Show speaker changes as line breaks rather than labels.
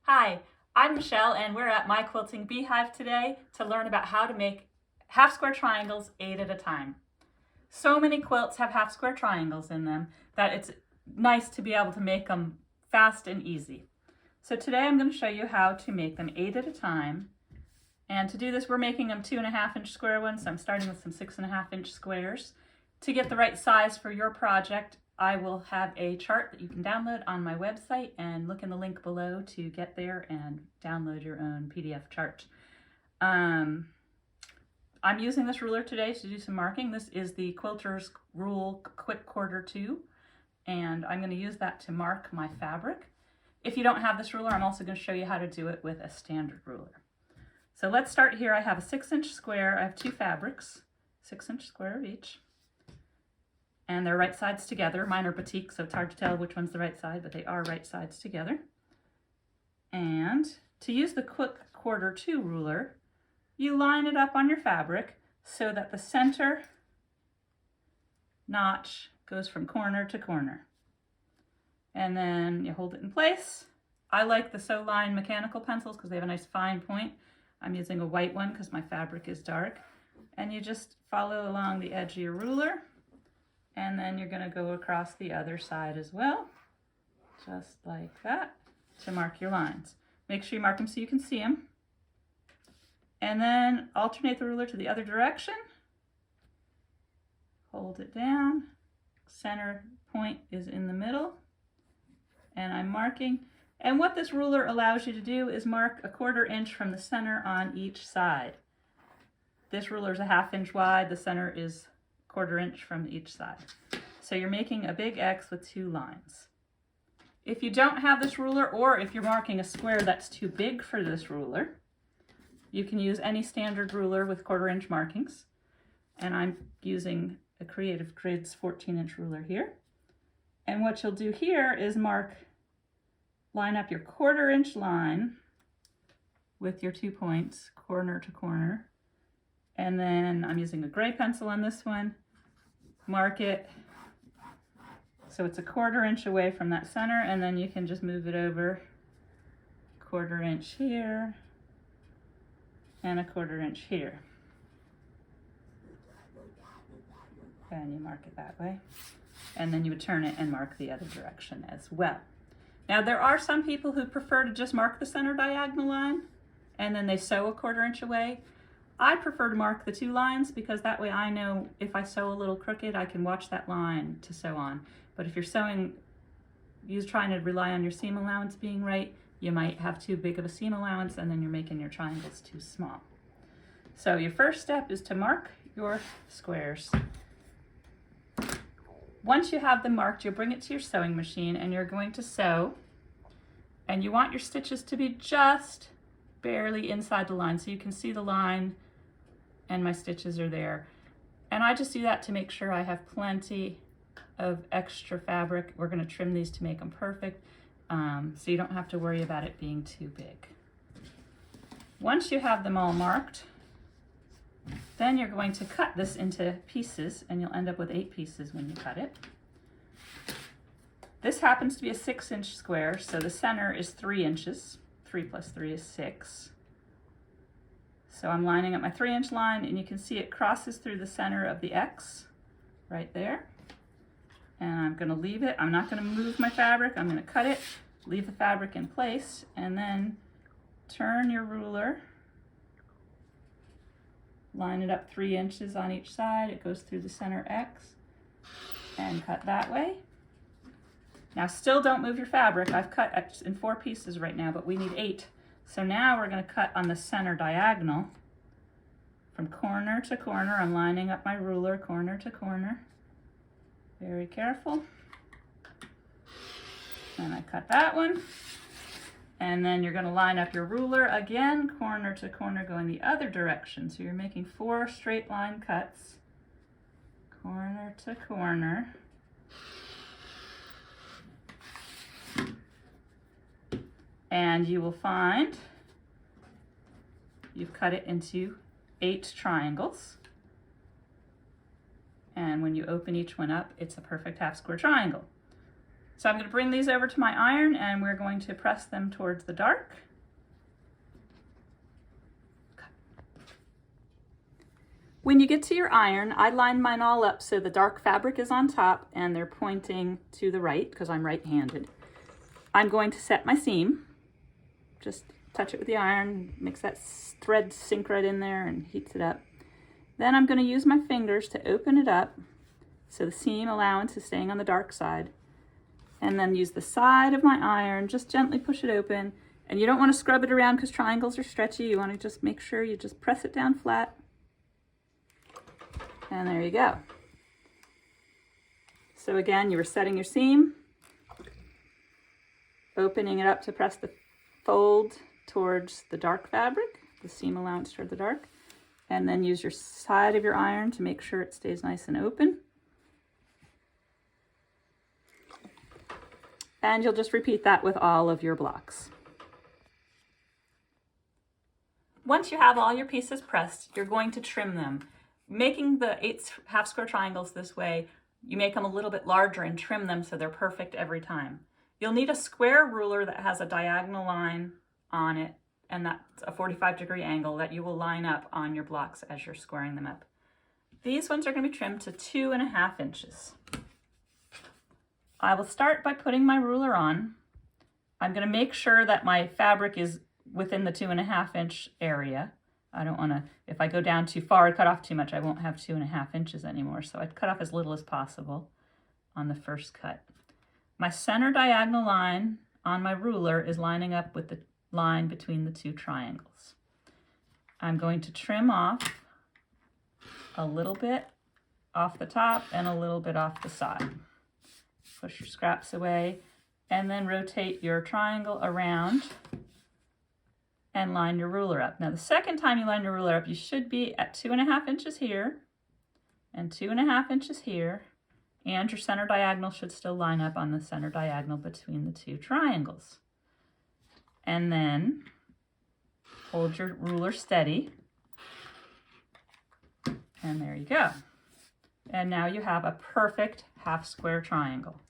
Hi, I'm Michelle and we're at my Quilting Beehive today to learn about how to make half square triangles 8 at a time. So many quilts have half square triangles in them that it's nice to be able to make them fast and easy. So today I'm going to show you how to make them 8 at a time. And to do this, we're making them 2.5-inch square ones. So I'm starting with some 6.5-inch squares. To get the right size for your project, I will have a chart that you can download on my website, and look in the link below to get there and download your own PDF chart. I'm using this ruler today to do some marking. This is the Quilter's Rule Quick Quarter 2, and I'm going to use that to mark my fabric. If you don't have this ruler, I'm also going to show you how to do it with a standard ruler. So let's start here. I have a 6-inch square. I have 2 fabrics, 6-inch square of each. And they're right sides together. Mine are batik, so it's hard to tell which one's the right side, but they are right sides together. And to use the Quick Quarter 2 ruler, you line it up on your fabric so that the center notch goes from corner to corner. And then you hold it in place. I like the Sew Line mechanical pencils because they have a nice fine point. I'm using a white one because my fabric is dark. And you just follow along the edge of your ruler. And then you're going to go across the other side as well, just like that, to mark your lines. Make sure you mark them so you can see them. And then alternate the ruler to the other direction. Hold it down. Center point is in the middle. And I'm marking. And what this ruler allows you to do is mark 1/4 inch from the center on each side. This ruler is a 1/2 inch wide. The center is 1/4 inch from each side. So you're making a big X with 2 lines. If you don't have this ruler, or if you're marking a square that's too big for this ruler, you can use any standard ruler with 1/4 inch markings. And I'm using a Creative Grids 14-inch ruler here. And what you'll do here is line up your 1/4 inch line with your 2 points, corner to corner. And then I'm using a gray pencil on this one. Mark it so it's 1/4 inch away from that center, and then you can just move it over 1/4 inch here and 1/4 inch here. And you mark it that way. And then you would turn it and mark the other direction as well. Now there are some people who prefer to just mark the center diagonal line and then they sew 1/4 inch away. I prefer to mark the 2 lines because that way I know if I sew a little crooked, I can watch that line to sew on. But if you're trying to rely on your seam allowance being right, you might have too big of a seam allowance and then you're making your triangles too small. So your first step is to mark your squares. Once you have them marked, you'll bring it to your sewing machine and you're going to sew. And you want your stitches to be just barely inside the line so you can see the line and my stitches are there. And I just do that to make sure I have plenty of extra fabric. We're going to trim these to make them perfect, so you don't have to worry about it being too big. Once you have them all marked, then you're going to cut this into pieces, and you'll end up with 8 pieces when you cut it. This happens to be a 6-inch square, so the center is 3 inches. 3 plus 3 is 6. So I'm lining up my 3-inch line, and you can see it crosses through the center of the X right there. And I'm going to leave it. I'm not going to move my fabric. I'm going to cut it, leave the fabric in place, and then turn your ruler. Line it up 3 inches on each side. It goes through the center X and cut that way. Now still don't move your fabric. I've cut in 4 pieces right now, but we need 8. So now we're going to cut on the center diagonal from corner to corner. I'm lining up my ruler corner to corner. Very careful. And I cut that one. And then you're going to line up your ruler again, corner to corner, going the other direction. So you're making 4 straight line cuts, corner to corner. And you will find you've cut it into 8 triangles. And when you open each one up, it's a perfect half square triangle. So I'm going to bring these over to my iron and we're going to press them towards the dark. When you get to your iron, I line mine all up so the dark fabric is on top and they're pointing to the right because I'm right-handed. I'm going to set my seam. Just touch it with the iron, makes that thread sink right in there and heats it up. Then I'm going to use my fingers to open it up so the seam allowance is staying on the dark side. And then use the side of my iron, just gently push it open. And you don't want to scrub it around because triangles are stretchy. You want to just make sure you just press it down flat. And there you go. So again, you were setting your seam, opening it up to press the fold towards the dark fabric, the seam allowance toward the dark, and then use your side of your iron to make sure it stays nice and open. And you'll just repeat that with all of your blocks. Once you have all your pieces pressed, you're going to trim them. Making the 8 half square triangles this way, you make them a little bit larger and trim them so they're perfect every time. You'll need a square ruler that has a diagonal line on it, and that's a 45-degree angle that you will line up on your blocks as you're squaring them up. These ones are going to be trimmed to 2.5 inches. I will start by putting my ruler on. I'm going to make sure that my fabric is within the 2.5 inch area. I don't want to, if I go down too far or cut off too much, I won't have 2.5 inches anymore. So I'd cut off as little as possible on the first cut. My center diagonal line on my ruler is lining up with the line between the 2 triangles. I'm going to trim off a little bit off the top and a little bit off the side. Push your scraps away and then rotate your triangle around and line your ruler up. Now the second time you line your ruler up, you should be at 2.5 inches here and 2.5 inches here, and your center diagonal should still line up on the center diagonal between the 2 triangles. And then hold your ruler steady, and there you go. And now you have a perfect half square triangle.